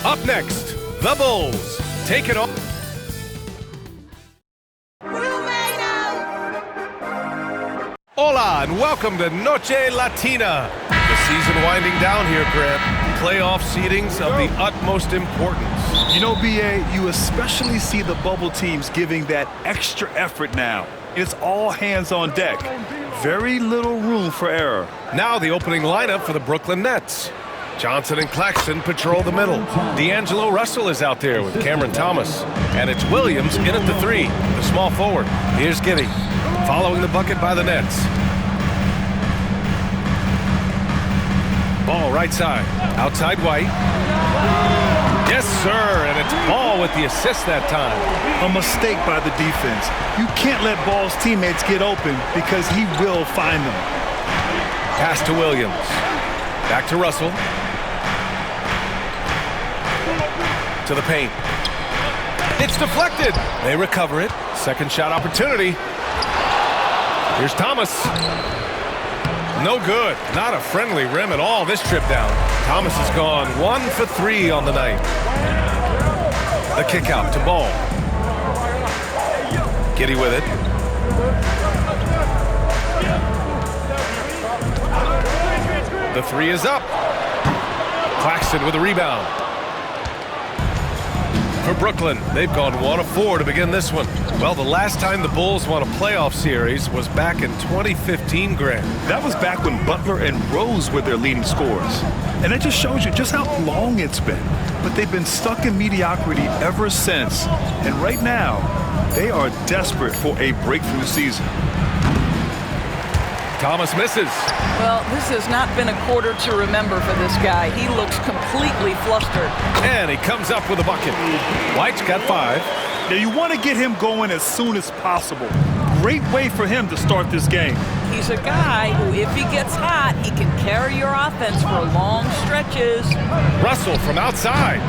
Up next, the Bulls take it on. Hola and welcome to Noche Latina. The season winding down here, Grant. Playoff seedings of the utmost importance. You know, B.A., you especially see the bubble teams giving that extra effort now. It's all hands on deck. Very little room for error. Now the opening lineup for the Brooklyn Nets. Johnson and Claxton patrol the middle. D'Angelo Russell is out there with Cameron Thomas. And it's Williams in at the 3, the small forward. Here's Giddey, following the bucket by the Nets. Ball right side, outside White. Yes, sir, and it's Ball with the assist that time. A mistake by the defense. You can't let Ball's teammates get open because he will find them. Pass to Williams. Back to Russell. To the paint. It's deflected. They recover it. Second shot opportunity. Here's Thomas. No good. Not a friendly rim at all this trip down. Thomas has gone 1 for 3 on the night. The kick out to Ball. Giddey with it. The 3 is up. Claxton with a rebound. For Brooklyn, they've gone 1 of 4 to begin this one. Well, the last time the Bulls won a playoff series was back in 2015, Grant. That was back when Butler and Rose were their leading scorers. And it just shows you just how long it's been. But they've been stuck in mediocrity ever since. And right now, they are desperate for a breakthrough season. Thomas misses. Well, this has not been a quarter to remember for this guy. He looks completely flustered. And he comes up with a bucket. White's got 5. Now, you want to get him going as soon as possible. Great way for him to start this game. He's a guy who, if he gets hot, he can carry your offense for long stretches. Russell from outside.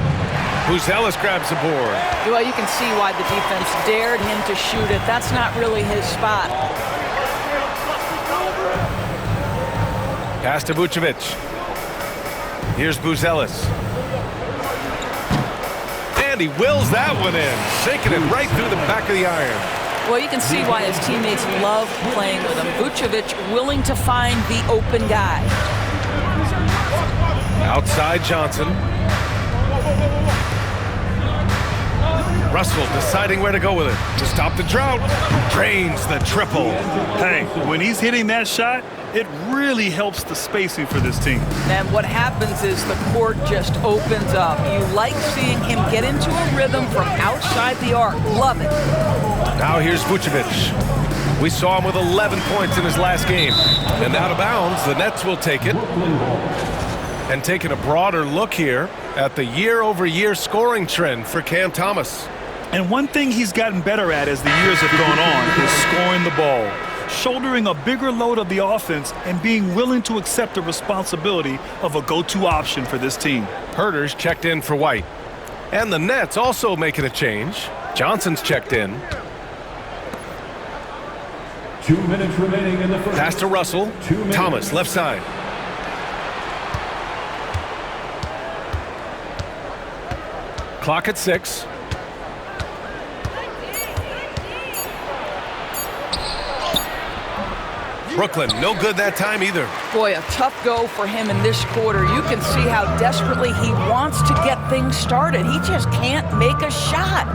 Buzelis grabs the board. Well, you can see why the defense dared him to shoot it. That's not really his spot. Pass to Vucevic. Here's Buzelis. And he wills that one in, sinking it right through the back of the iron. Well, you can see why his teammates love playing with him. Vucevic willing to find the open guy. Outside Johnson. Russell deciding where to go with it. To stop the drought. Drains the triple. Hey, when he's hitting that shot, it really helps the spacing for this team. And what happens is the court just opens up. You like seeing him get into a rhythm from outside the arc. Love it. Now here's Vucevic. We saw him with 11 points in his last game. And out of bounds, the Nets will take it. And taking a broader look here at the year-over-year scoring trend for Cam Thomas. And one thing he's gotten better at as the years have gone on is scoring the ball, shouldering a bigger load of the offense and being willing to accept the responsibility of a go-to option for this team. Herter's checked in for White. And the Nets also making a change. Johnson's checked in. 2 minutes remaining in the first. Pass to Russell. Thomas, left side. Clock at 6. Brooklyn, no good that time either. Boy, a tough go for him in this quarter. You can see how desperately he wants to get things started. He just can't make a shot.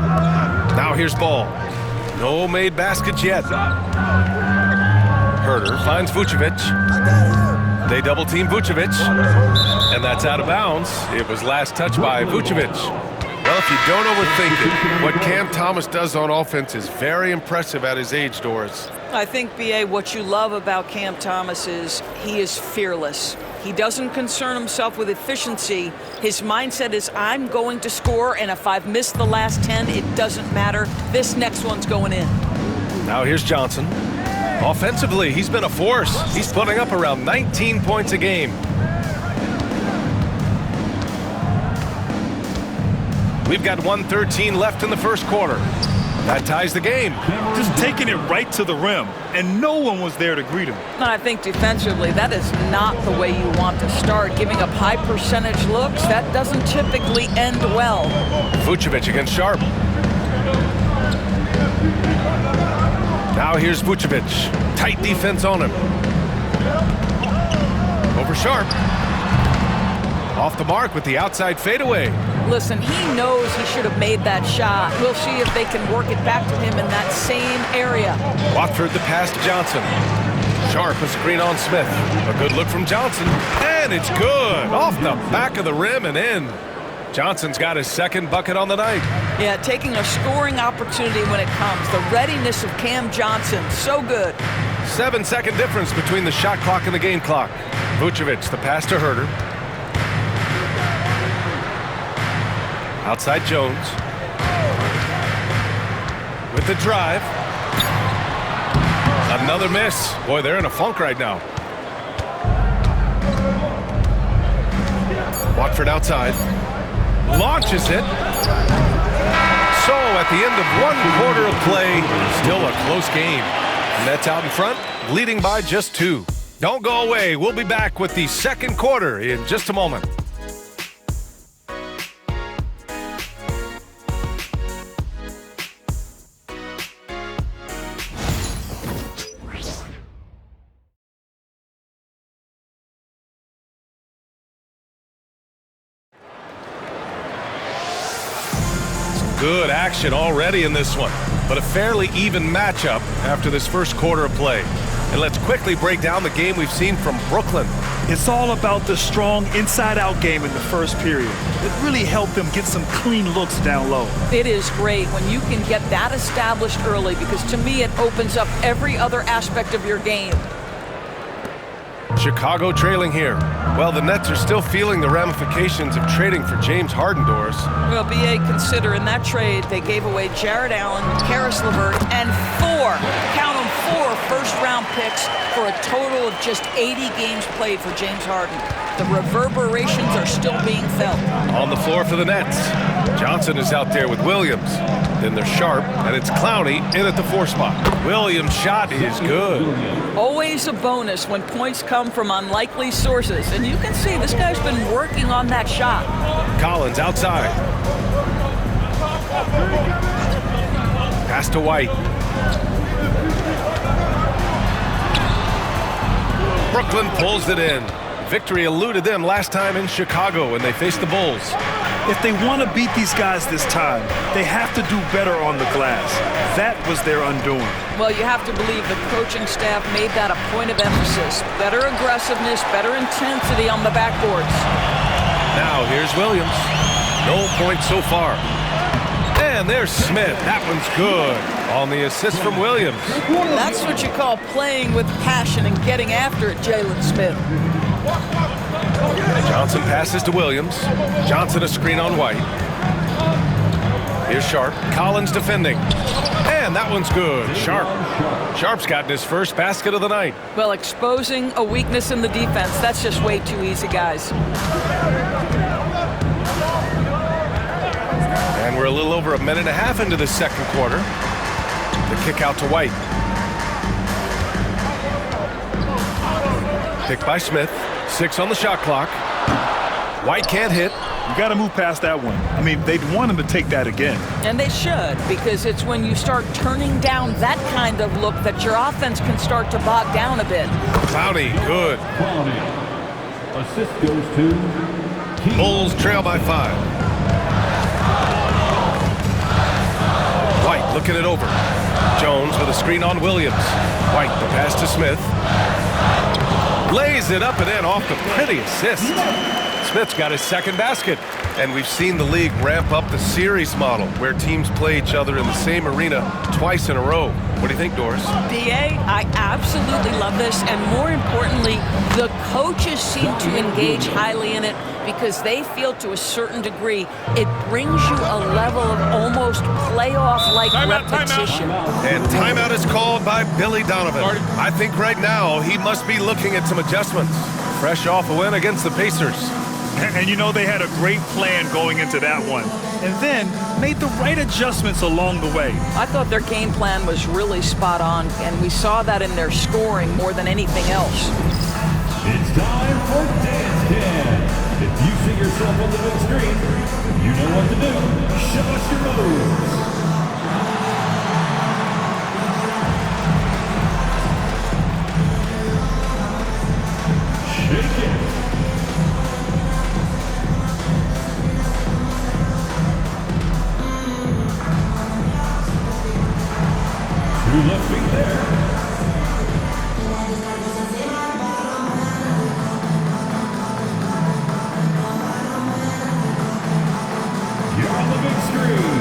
Now here's Ball. No made baskets yet. Herter finds Vucevic. They double team Vucevic. And that's out of bounds. It was last touched by Vucevic. Well, if you don't overthink it, what Cam Thomas does on offense is very impressive at his age, Doris. I think, B.A., what you love about Cam Thomas is he is fearless. He doesn't concern himself with efficiency. His mindset is, I'm going to score, and if I've missed the last 10, it doesn't matter. This next one's going in. Now here's Johnson. Offensively, he's been a force. He's putting up around 19 points a game. We've got 1:13 left in the first quarter. That ties the game. Just taking it right to the rim, and no one was there to greet him. And I think defensively, that is not the way you want to start. Giving up high percentage looks, that doesn't typically end well. Vucevic against Sharp. Now here's Vucevic. Tight defense on him. Over Sharp. Off the mark with the outside fadeaway. Listen, he knows he should have made that shot. We'll see if they can work it back to him in that same area. Watford the pass to Johnson. Sharp a screen on Smith. A good look from Johnson. And it's good. Off the back of the rim and in. Johnson's got his second bucket on the night. Yeah, taking a scoring opportunity when it comes. The readiness of Cam Johnson, so good. 7-second difference between the shot clock and the game clock. Vucevic, the pass to Herter. Outside Jones. With the drive. Another miss. Boy, they're in a funk right now. Watford outside. Launches it. So at the end of 1 quarter of play, still a close game. Nets out in front, leading by just 2. Don't go away. We'll be back with the second quarter in just a moment. Good action already in this one, but a fairly even matchup after this first quarter of play. And let's quickly break down the game we've seen from Brooklyn. It's all about the strong inside-out game in the first period. It really helped them get some clean looks down low. It is great when you can get that established early, because to me it opens up every other aspect of your game. Chicago trailing here. Well, the Nets are still feeling the ramifications of trading for James Harden, Doris. Well, B.A., consider in that trade they gave away Jared Allen, Karis LeVert, and 4, count them, 4 first-round picks for a total of just 80 games played for James Harden. The reverberations are still being felt. On the floor for the Nets. Johnson is out there with Williams. Then they're Sharp, and it's Clowney in at the 4 spot. Williams' shot is good. Always a bonus when points come from unlikely sources. And you can see this guy's been working on that shot. Collins outside. Pass to White. Brooklyn pulls it in. Victory eluded them last time in Chicago when they faced the Bulls. If they want to beat these guys this time, they have to do better on the glass. That was their undoing. Well, you have to believe the coaching staff made that a point of emphasis. Better aggressiveness, better intensity on the backboards. Now here's Williams. No points so far. And there's Smith. That one's good on the assist from Williams. That's what you call playing with passion and getting after it, Jalen Smith. Johnson passes to Williams. Johnson a screen on White. Here's Sharp. Collins defending. And that one's good. Sharp. Sharp's gotten his first basket of the night. Well, exposing a weakness in the defense, that's just way too easy, guys. And we're a little over a minute and a half into the second quarter. The kick out to White. Picked by Smith. 6 on the shot clock. White can't hit. You got to move past that one. I mean, they'd want him to take that again. And they should, because it's when you start turning down that kind of look that your offense can start to bog down a bit. Clowney, good. Clowney. Assist goes to Keith. Bulls trail by 5. White looking it over. Jones with a screen on Williams. White, the pass to Smith. Lays it up and in off the pretty assist. Smith's got his second basket. And we've seen the league ramp up the series model where teams play each other in the same arena twice in a row. What do you think, Doris? B.A., I absolutely love this. And more importantly, the coaches seem to engage highly in it because they feel to a certain degree it brings you a level of almost playoff-like repetition. And timeout is called by Billy Donovan. I think right now he must be looking at some adjustments. Fresh off a win against the Pacers. And you know they had a great plan going into that one. And then made the right adjustments along the way. I thought their game plan was really spot on, and we saw that in their scoring more than anything else. It's time for Dance Cam. If you see yourself on the big screen, you know what to do. Show us your moves. Shake it. Two left feet there. You're on the big screen.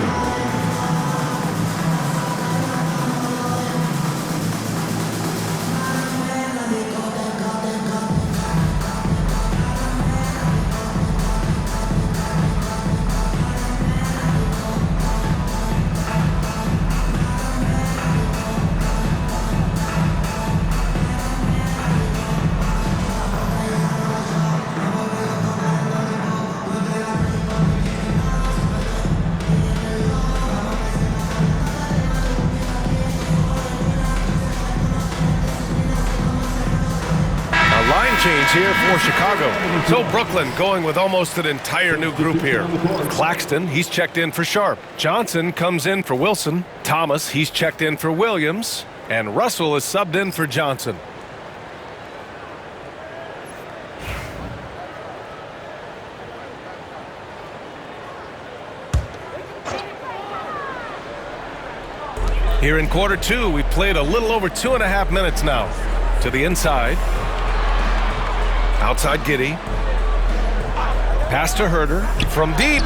Change here for Chicago. So Brooklyn going with almost an entire new group here. Claxton, he's checked in for Sharp. Johnson comes in for Wilson. Thomas, he's checked in for Williams. And Russell is subbed in for Johnson. Here in quarter two, we played a little over 2.5 minutes now. To the inside. Outside Giddey. Pass to Herder. From deep.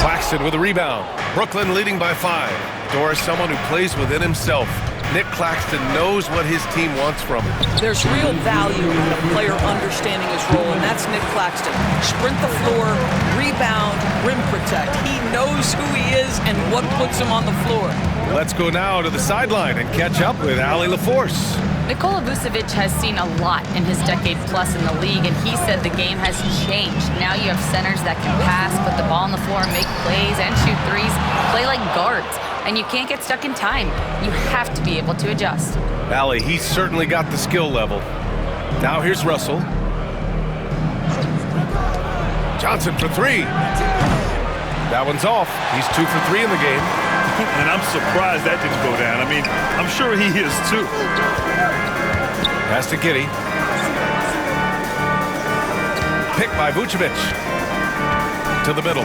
Claxton with a rebound. Brooklyn leading by 5. Doris, someone who plays within himself. Nick Claxton knows what his team wants from him. There's real value in a player understanding his role, and that's Nick Claxton. Sprint the floor, rebound, rim protect. He knows who he is and what puts him on the floor. Let's go now to the sideline and catch up with Allie LaForce. Nikola Vucevic has seen a lot in his decade plus in the league, and he said the game has changed. Now you have centers that can pass, put the ball on the floor, make plays, and shoot threes, play like guards. And you can't get stuck in time. You have to be able to adjust. Allie, he's certainly got the skill level. Now here's Russell. Johnson for 3. That one's off. He's 2 for 3 in the game. And I'm surprised that didn't go down. I mean, I'm sure he is too. Pass to Giddey. Picked by Vucevic. To the middle.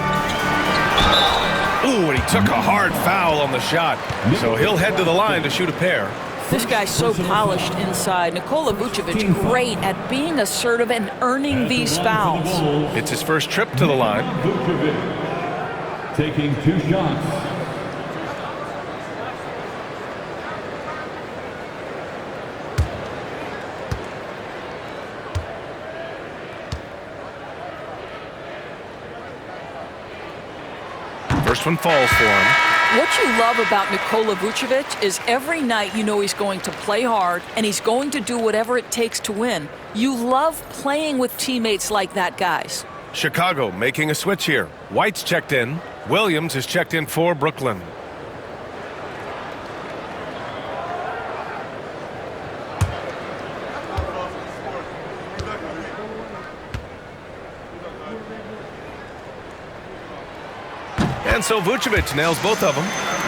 Ooh, and he took a hard foul on the shot. So he'll head to the line to shoot a pair. This guy's so polished inside. Nikola Vucevic, great at being assertive and earning these fouls. It's his first trip to the line. Vucevic taking 2 shots. First one falls for him. What you love about Nikola Vucevic is every night you know he's going to play hard and he's going to do whatever it takes to win. You love playing with teammates like that, guys. Chicago making a switch here. White's checked in. Williams is checked in for Brooklyn. And so Vucevic nails both of them.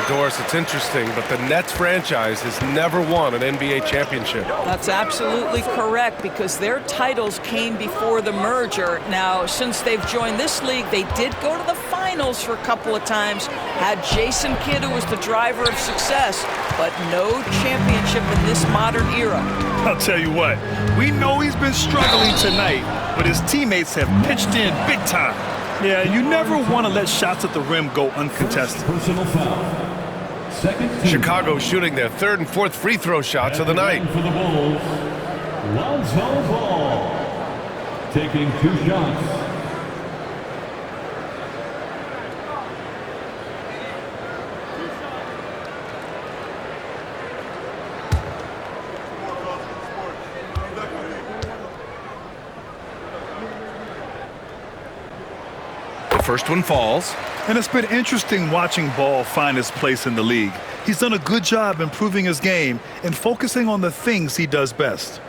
Doris, it's interesting, but the Nets franchise has never won an NBA championship. That's absolutely correct because their titles came before the merger. Now, since they've joined this league, they did go to the finals for a couple of times. Had Jason Kidd, who was the driver of success, but no championship in this modern era. I'll tell you what, we know he's been struggling tonight, but his teammates have pitched in big time. Yeah, you never want to let shots at the rim go uncontested. Personal foul. Second team. Chicago shooting their 3rd and 4th free throw shots of the night. For the Bulls, Lonzo Ball taking 2 shots. First one falls. And it's been interesting watching Ball find his place in the league. He's done a good job improving his game and focusing on the things he does best.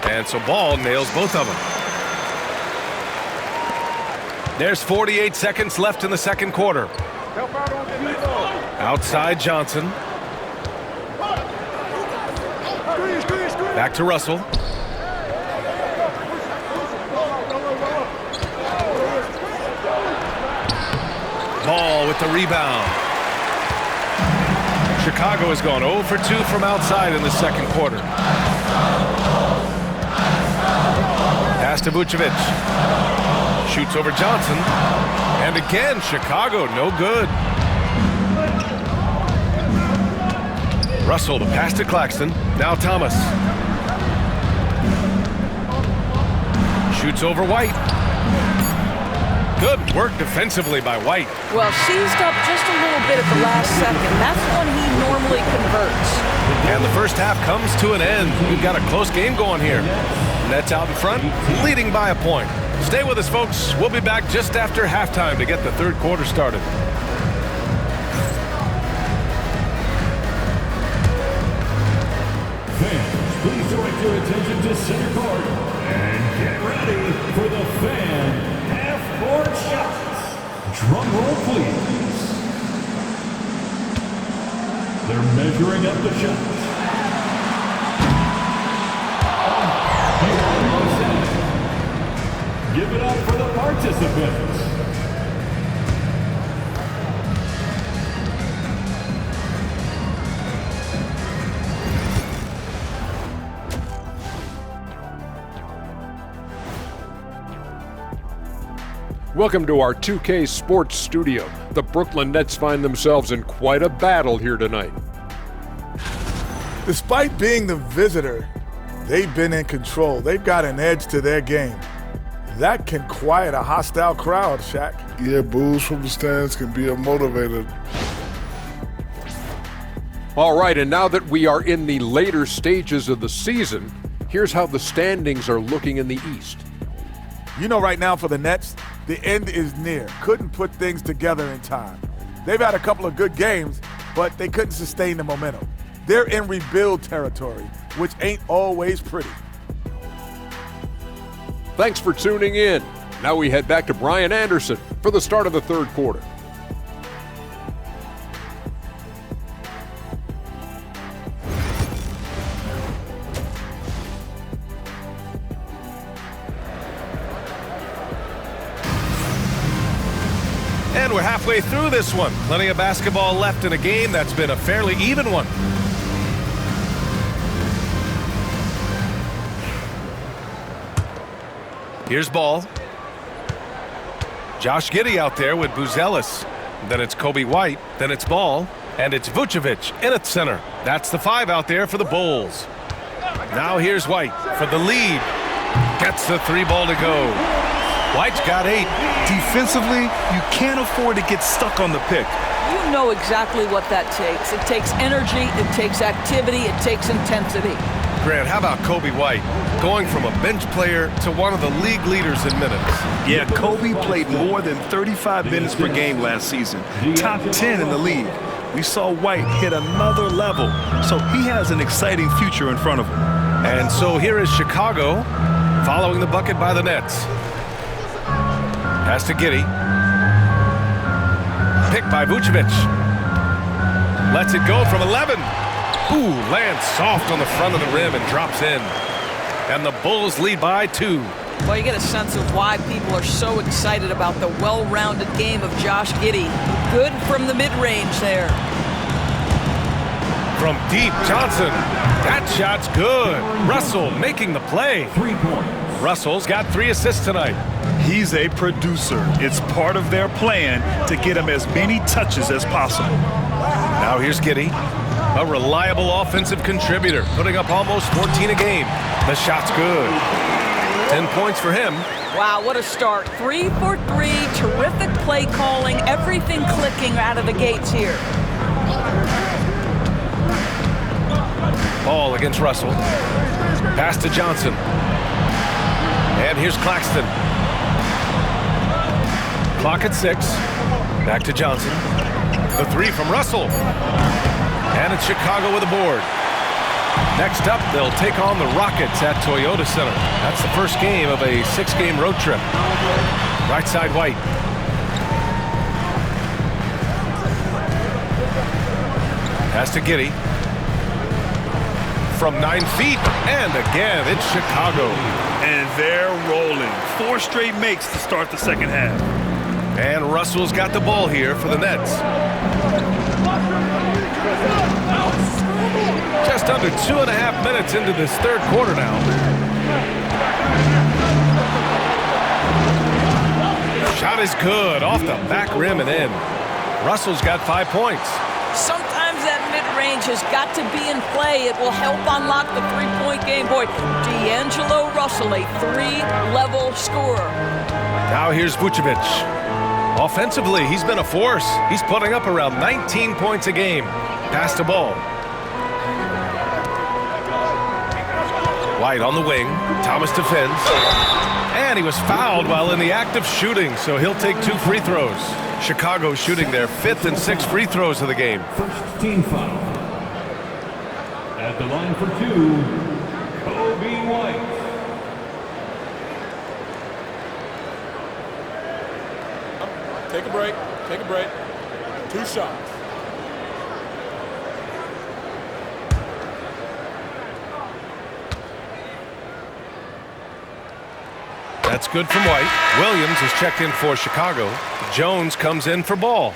And so Ball nails both of them. There's 48 seconds left in the second quarter. Outside Johnson. Back to Russell. Ball with the rebound. Chicago has gone 0 for 2 from outside in the second quarter. Pass to Vucevic. Shoots over Johnson. And again, Chicago, no good. Russell, the pass to Claxton. Now Thomas. Shoots over White. Good work defensively by White. Well, seized up just a little bit at the last second. That's when he normally converts. And the first half comes to an end. We've got a close game going here. Nets out in front, leading by a point. Stay with us, folks. We'll be back just after halftime to get the third quarter started. Fans, please direct your attention to center court and get ready for the fan half-court shots. Drum roll, please. They're measuring up the shots. Give it up for the participants. Welcome to our 2K Sports Studio. The Brooklyn Nets find themselves in quite a battle here tonight. Despite being the visitor, they've been in control. They've got an edge to their game. That can quiet a hostile crowd, Shaq. Yeah, boos from the stands can be a motivator. All right, and now that we are in the later stages of the season, here's how the standings are looking in the East. You know, right now for the Nets, the end is near. Couldn't put things together in time. They've had a couple of good games, but they couldn't sustain the momentum. They're in rebuild territory, which ain't always pretty. Thanks for tuning in. Now we head back to Brian Anderson for the start of the third quarter. And we're halfway through this one. Plenty of basketball left in a game that's been a fairly even one. Here's Ball. Josh Giddey out there with Buzelis. Then it's Kobe White. Then it's Ball. And it's Vucevic in at center. That's the 5 out there for the Bulls. Now here's White for the lead. Gets the 3 ball to go. White's got 8. Defensively, you can't afford to get stuck on the pick. You know exactly what that takes. It takes energy, it takes activity, it takes intensity. Grant, how about Kobe White? Going from a bench player to one of the league leaders in minutes. Yeah, Kobe played more than 35 minutes per game last season. Top 10 in the league. We saw White hit another level, so he has an exciting future in front of him. And so here is Chicago following the bucket by the Nets. Pass to Giddey. Picked by Vucevic. Lets it go from 11. Ooh, lands soft on the front of the rim and drops in. And the Bulls lead by 2. Well, you get a sense of why people are so excited about the well-rounded game of Josh Giddey. Good from the mid-range there. From deep, Johnson. That shot's good. Russell making the play. 3 points. Russell's got 3 assists tonight. He's a producer. It's part of their plan to get him as many touches as possible. Now here's Giddey. A reliable offensive contributor, putting up almost 14 a game. The shot's good. 10 points for him. Wow, what a start. 3 for 3. Terrific play calling, everything clicking out of the gates here. Ball against Russell. Pass to Johnson. And here's Claxton. Clock at 6. Back to Johnson. The 3 from Russell. And it's Chicago with a board. Next up, they'll take on the Rockets at Toyota Center. That's the first game of a 6-game road trip. Right side, White. Pass to Giddey. From 9 feet, and again, it's Chicago. And they're rolling. 4 straight makes to start the second half. And Russell's got the ball here for the Nets. Just under 2.5 minutes into this third quarter now. Shot is good, off the back rim and in. Russell's got 5 points. Sometimes that mid-range has got to be in play. It will help unlock the three-point game. Boy, D'Angelo Russell, a 3-level scorer. Now here's Vucevic. Offensively, he's been a force. He's putting up around 19 points a game. Pass the ball. White on the wing. Thomas defends. And he was fouled while in the act of shooting, so he'll take 2 free throws. Chicago shooting their 5th and 6th free throws of the game. First team foul. At the line for 2, Kobe White. Take a break. Take a break. 2 shots. That's good from White. Williams is checked in for Chicago. Jones comes in for Ball.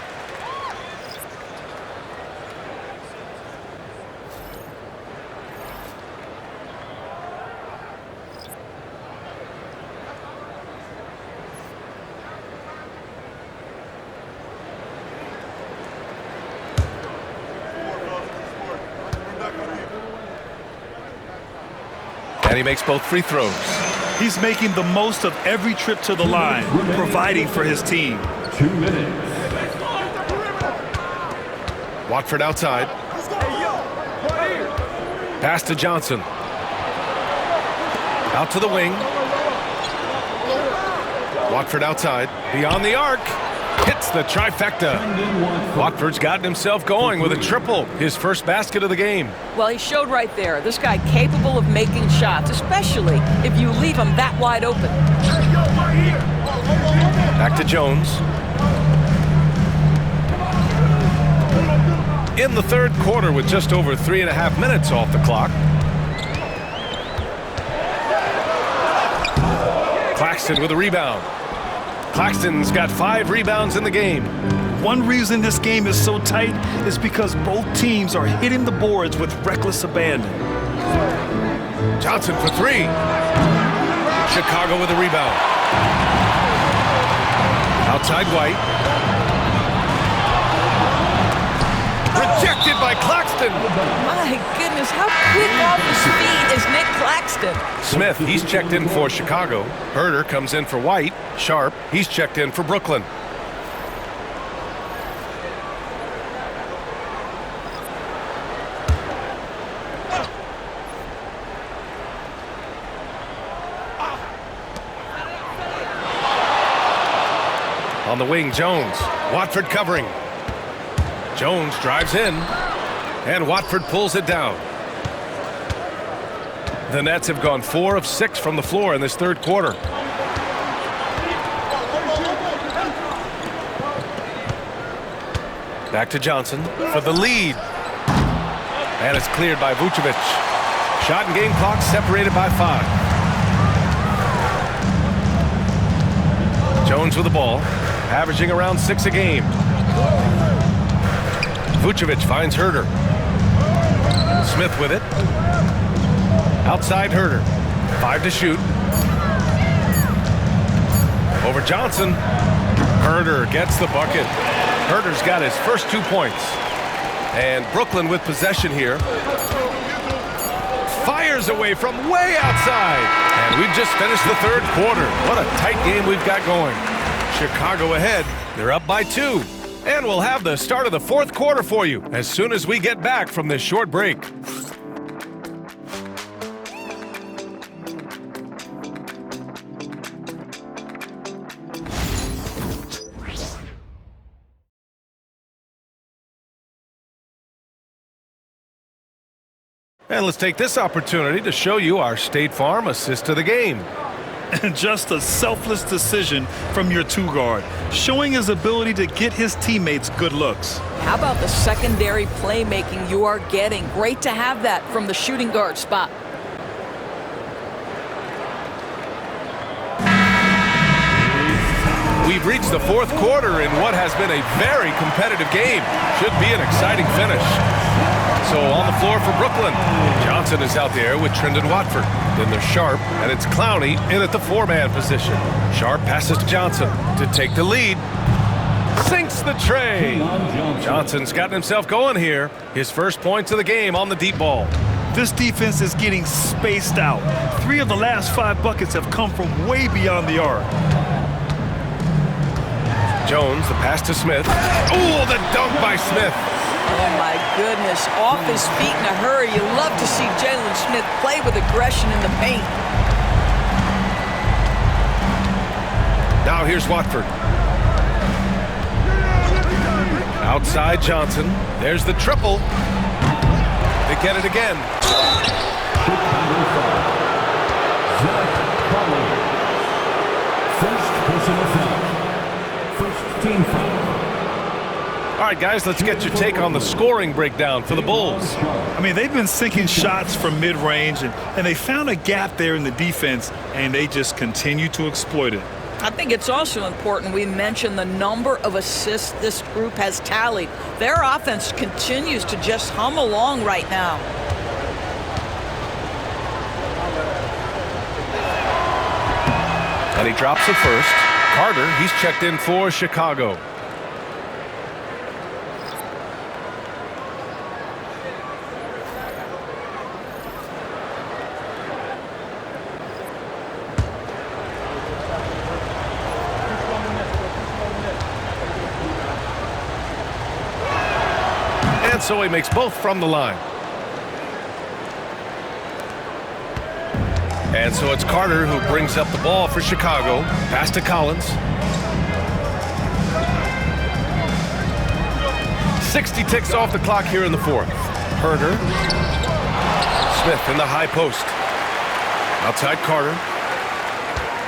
And he makes both free throws. He's making the most of every trip to the line, providing for his team. 2 minutes. Watford outside. Pass to Johnson. Out to the wing. Watford outside. Beyond the arc. Hits the trifecta. Watford's gotten himself going with a triple. His first basket of the game. Well, he showed right there. This guy capable of making shots, especially if you leave him that wide open. Back to Jones. In the third quarter with just over 3.5 minutes off the clock. Claxton with a rebound. Claxton's got 5 rebounds in the game. One reason this game is so tight is because both teams are hitting the boards with reckless abandon. Johnson for 3. Chicago with a rebound. Outside White. Rejected by Claxton. My goodness, how quick off his feet is Nick Claxton? Smith, he's checked in for Chicago. Herder comes in for White. Sharp, he's checked in for Brooklyn. On the wing, Jones. Watford covering. Jones drives in, and Watford pulls it down. The Nets have gone 4 of 6 from the floor in this third quarter. Back to Johnson for the lead. And it's cleared by Vucevic. Shot and game clock separated by 5. Jones with the ball, averaging around 6 a game. Vucevic finds Herder. Smith with it. Outside Herder. 5 to shoot. Over Johnson. Herder gets the bucket. Herder's got his first 2 points. And Brooklyn with possession here. Fires away from way outside. And we've just finished the third quarter. What a tight game we've got going. Chicago ahead They're up by 2. And we'll have the start of the fourth quarter for you as soon as we get back from this short break. And let's take this opportunity to show you our State Farm assist to the game. And just a selfless decision from your 2-guard, showing his ability to get his teammates good looks. How about the secondary playmaking you are getting? Great to have that from the shooting guard spot. We've reached the fourth quarter in what has been a very competitive game. Should be an exciting finish. So on the floor for Brooklyn, Johnson is out there with Trendon Watford. Then there's Sharp, and it's Clowney in at the 4-man position. Sharp passes to Johnson to take the lead. Sinks the tray. Johnson's gotten himself going here. His first points of the game on the deep ball. This defense is getting spaced out. 3 of the last 5 buckets have come from way beyond the arc. Jones, the pass to Smith. Oh, the dunk by Smith. Oh, my goodness. Off his feet in a hurry. You love to see Jalen Smith play with aggression in the paint. Now here's Watford. Outside Johnson. There's the triple. They get it again. Zach Collins. First personal foul. First team foul. All right, guys, let's get your take on the scoring breakdown for the Bulls. I mean, they've been sinking shots from mid-range, and they found a gap there in the defense, and they just continue to exploit it. I think it's also important we mention the number of assists this group has tallied. Their offense continues to just hum along right now. And he drops it first. Carter, he's checked in for Chicago. And so he makes both from the line. And so it's Carter who brings up the ball for Chicago. Pass to Collins. 60 ticks off the clock here in the fourth. Herder. Smith in the high post. Outside Carter.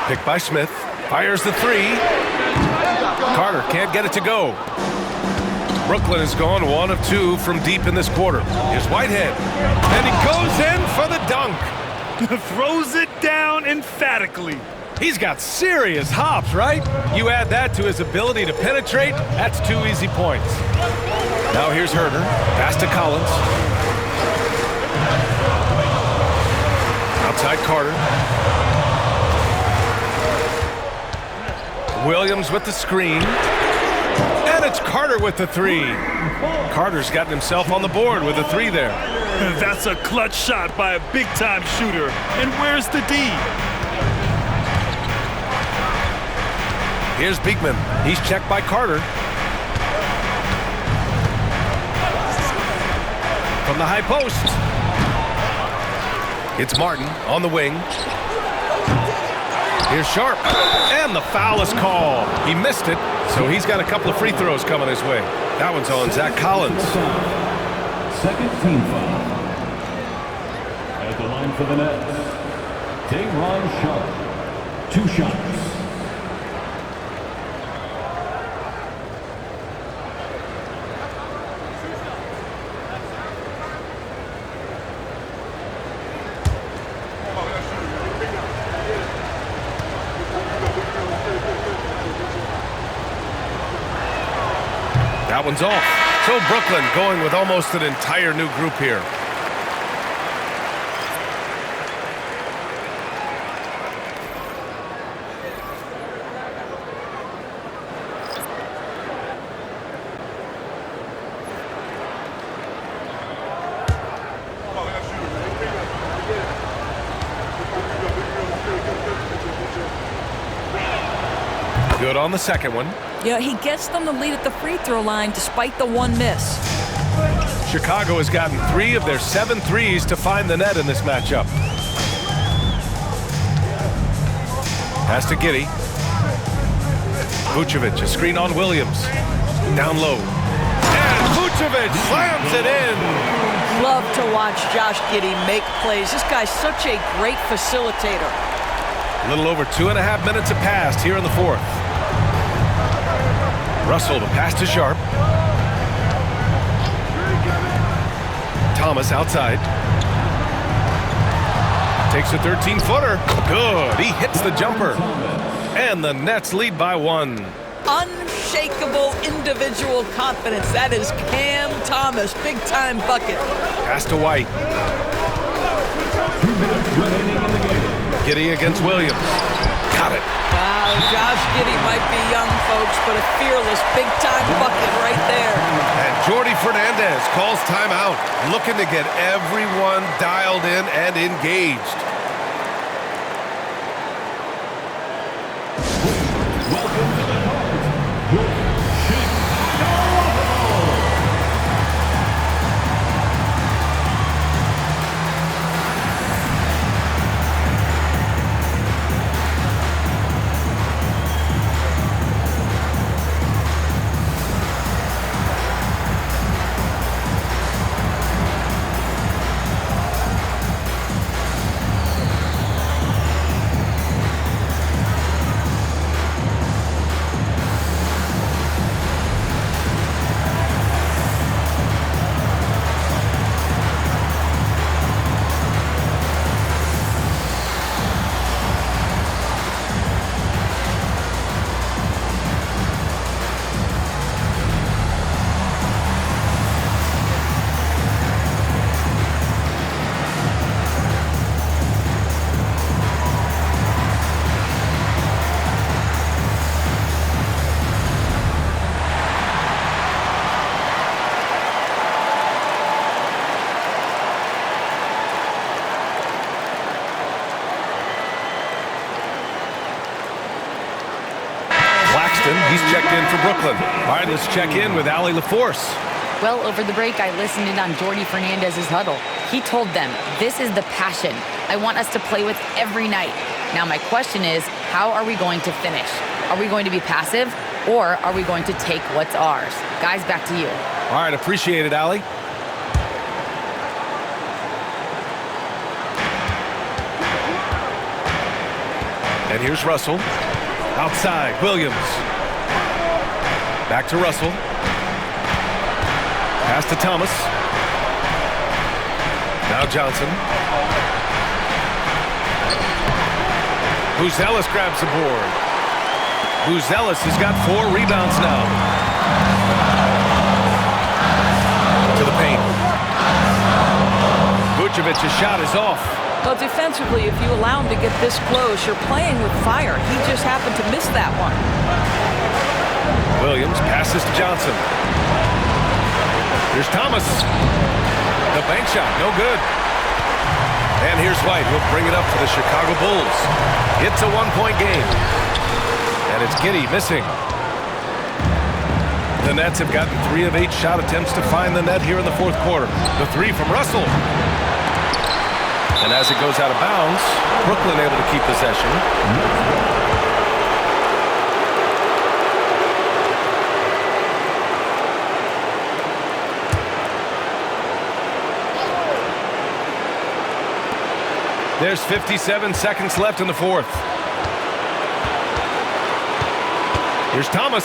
Picked by Smith. Fires the 3. Carter can't get it to go. Brooklyn has gone 1 of 2 from deep in this quarter. Here's Whitehead. And he goes in for the dunk. Throws it down emphatically. He's got serious hops, right? You add that to his ability to penetrate, that's 2 easy points. Now here's Herder. Pass to Collins. Outside Carter. Williams with the screen. And it's Carter with the 3. Carter's gotten himself on the board with a 3 there. That's a clutch shot by a big-time shooter. And where's the D? Here's Beekman. He's checked by Carter. From the high post. It's Martin on the wing. Here's Sharp. And the foul is called. He missed it, so he's got a couple of free throws coming his way. That one's on Zach Collins. Second team foul. At the line for the Nets, Day'Ron Sharp. 2 shots. That one's off. So Brooklyn going with almost an entire new group here. Good on the second one. You know, he gets them the lead at the free throw line despite the one miss. Chicago has gotten 3 of their 7 threes to find the net in this matchup. Pass to Giddey. Vucevic, a screen on Williams. Down low. And Vucevic slams it in. Love to watch Josh Giddey make plays. This guy's such a great facilitator. A little over 2.5 minutes have passed here in the fourth. Russell to pass to Sharp. Thomas outside. Takes a 13-footer. Good. He hits the jumper. And the Nets lead by 1. Unshakable individual confidence. That is Cam Thomas. Big-time bucket. Pass to White. Giddey against Williams. Got it. Wow, Josh Giddey might be young, folks, but a fearless big-time bucket right there. And Jordi Fernandez calls timeout, looking to get everyone dialed in and engaged. Welcome to the Heart, your Chicago. He's checked in for Brooklyn. All right, let's check in with Allie LaForce. Well, over the break, I listened in on Jordi Fernandez's huddle. He told them, this is the passion I want us to play with every night. Now, my question is, how are we going to finish? Are we going to be passive, or are we going to take what's ours? Guys, back to you. All right, appreciate it, Allie. And here's Russell. Outside, Williams. Back to Russell. Pass to Thomas. Now Johnson. Buzelis grabs the board. Buzelis has got 4 rebounds now. To the paint. Vucevic's shot is off. Well, defensively, if you allow him to get this close, you're playing with fire. He just happened to miss that one. Williams passes to Johnson. Here's Thomas. The bank shot, no good. And here's White, who'll bring it up for the Chicago Bulls. It's a 1-point game. And it's Giddey missing. The Nets have gotten 3 of 8 shot attempts to find the net here in the fourth quarter. The 3 from Russell. And as it goes out of bounds, Brooklyn able to keep possession. There's 57 seconds left in the fourth. Here's Thomas.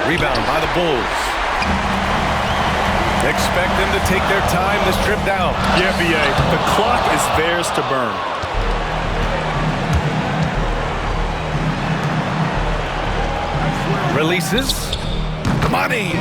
Rebound by the Bulls. Expect them to take their time this trip down. Yeah, B.A. The clock is theirs to burn. Releases. Money.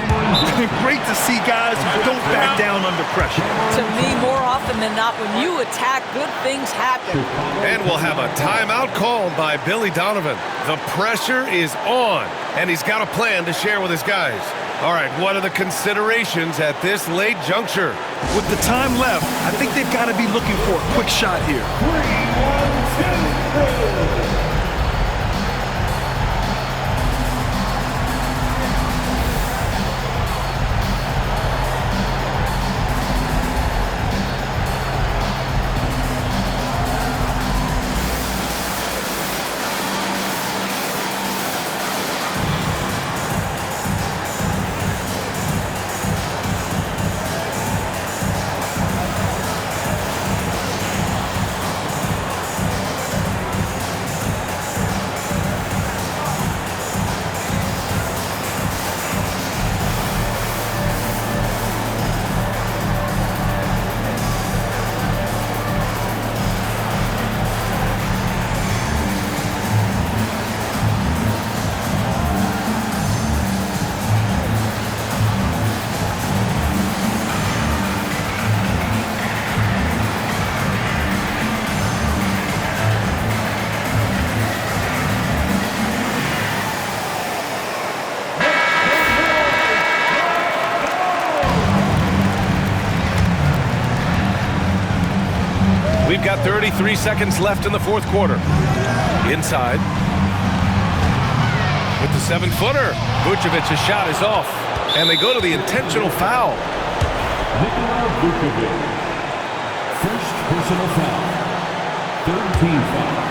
Great to see guys who don't back down under pressure. To me, more often than not, when you attack, good things happen. And we'll have a timeout called by Billy Donovan. The pressure is on, and he's got a plan to share with his guys. All right, what are the considerations at this late juncture? With the time left, I think they've got to be looking for a quick shot here. 3, 1, 2, 3. got 33 seconds left in the fourth quarter. Inside. With the 7-footer. Vucevic's shot is off. And they go to the intentional foul. Nikola Vucevic. First personal foul. Third team foul.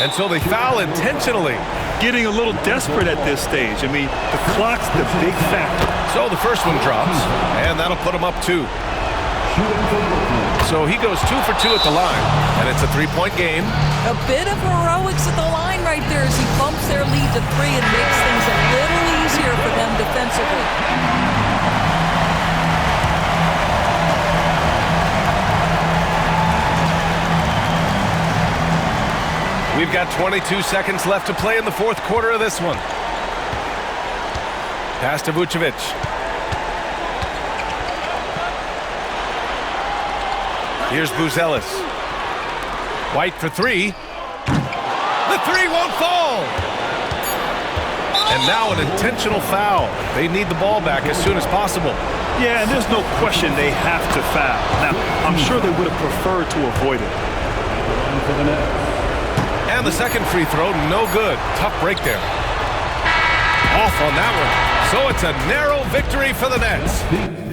And so they foul intentionally. Getting a little desperate at this stage. I mean, the clock's the big factor. So the first one drops, and that'll put him up 2. So he goes 2 for 2 at the line, and it's a 3-point game. A bit of heroics at the line right there as he bumps their lead to 3 and makes things a little easier for them defensively. We've got 22 seconds left to play in the fourth quarter of this one. Pass to Vucevic. Here's Buzelis. White for 3. The 3 won't fall. And now an intentional foul. They need the ball back as soon as possible. Yeah, and there's no question they have to foul. Now, I'm sure they would have preferred to avoid it. And the second free throw, no good. Tough break there. Off on that one. So it's a narrow victory for the Nets.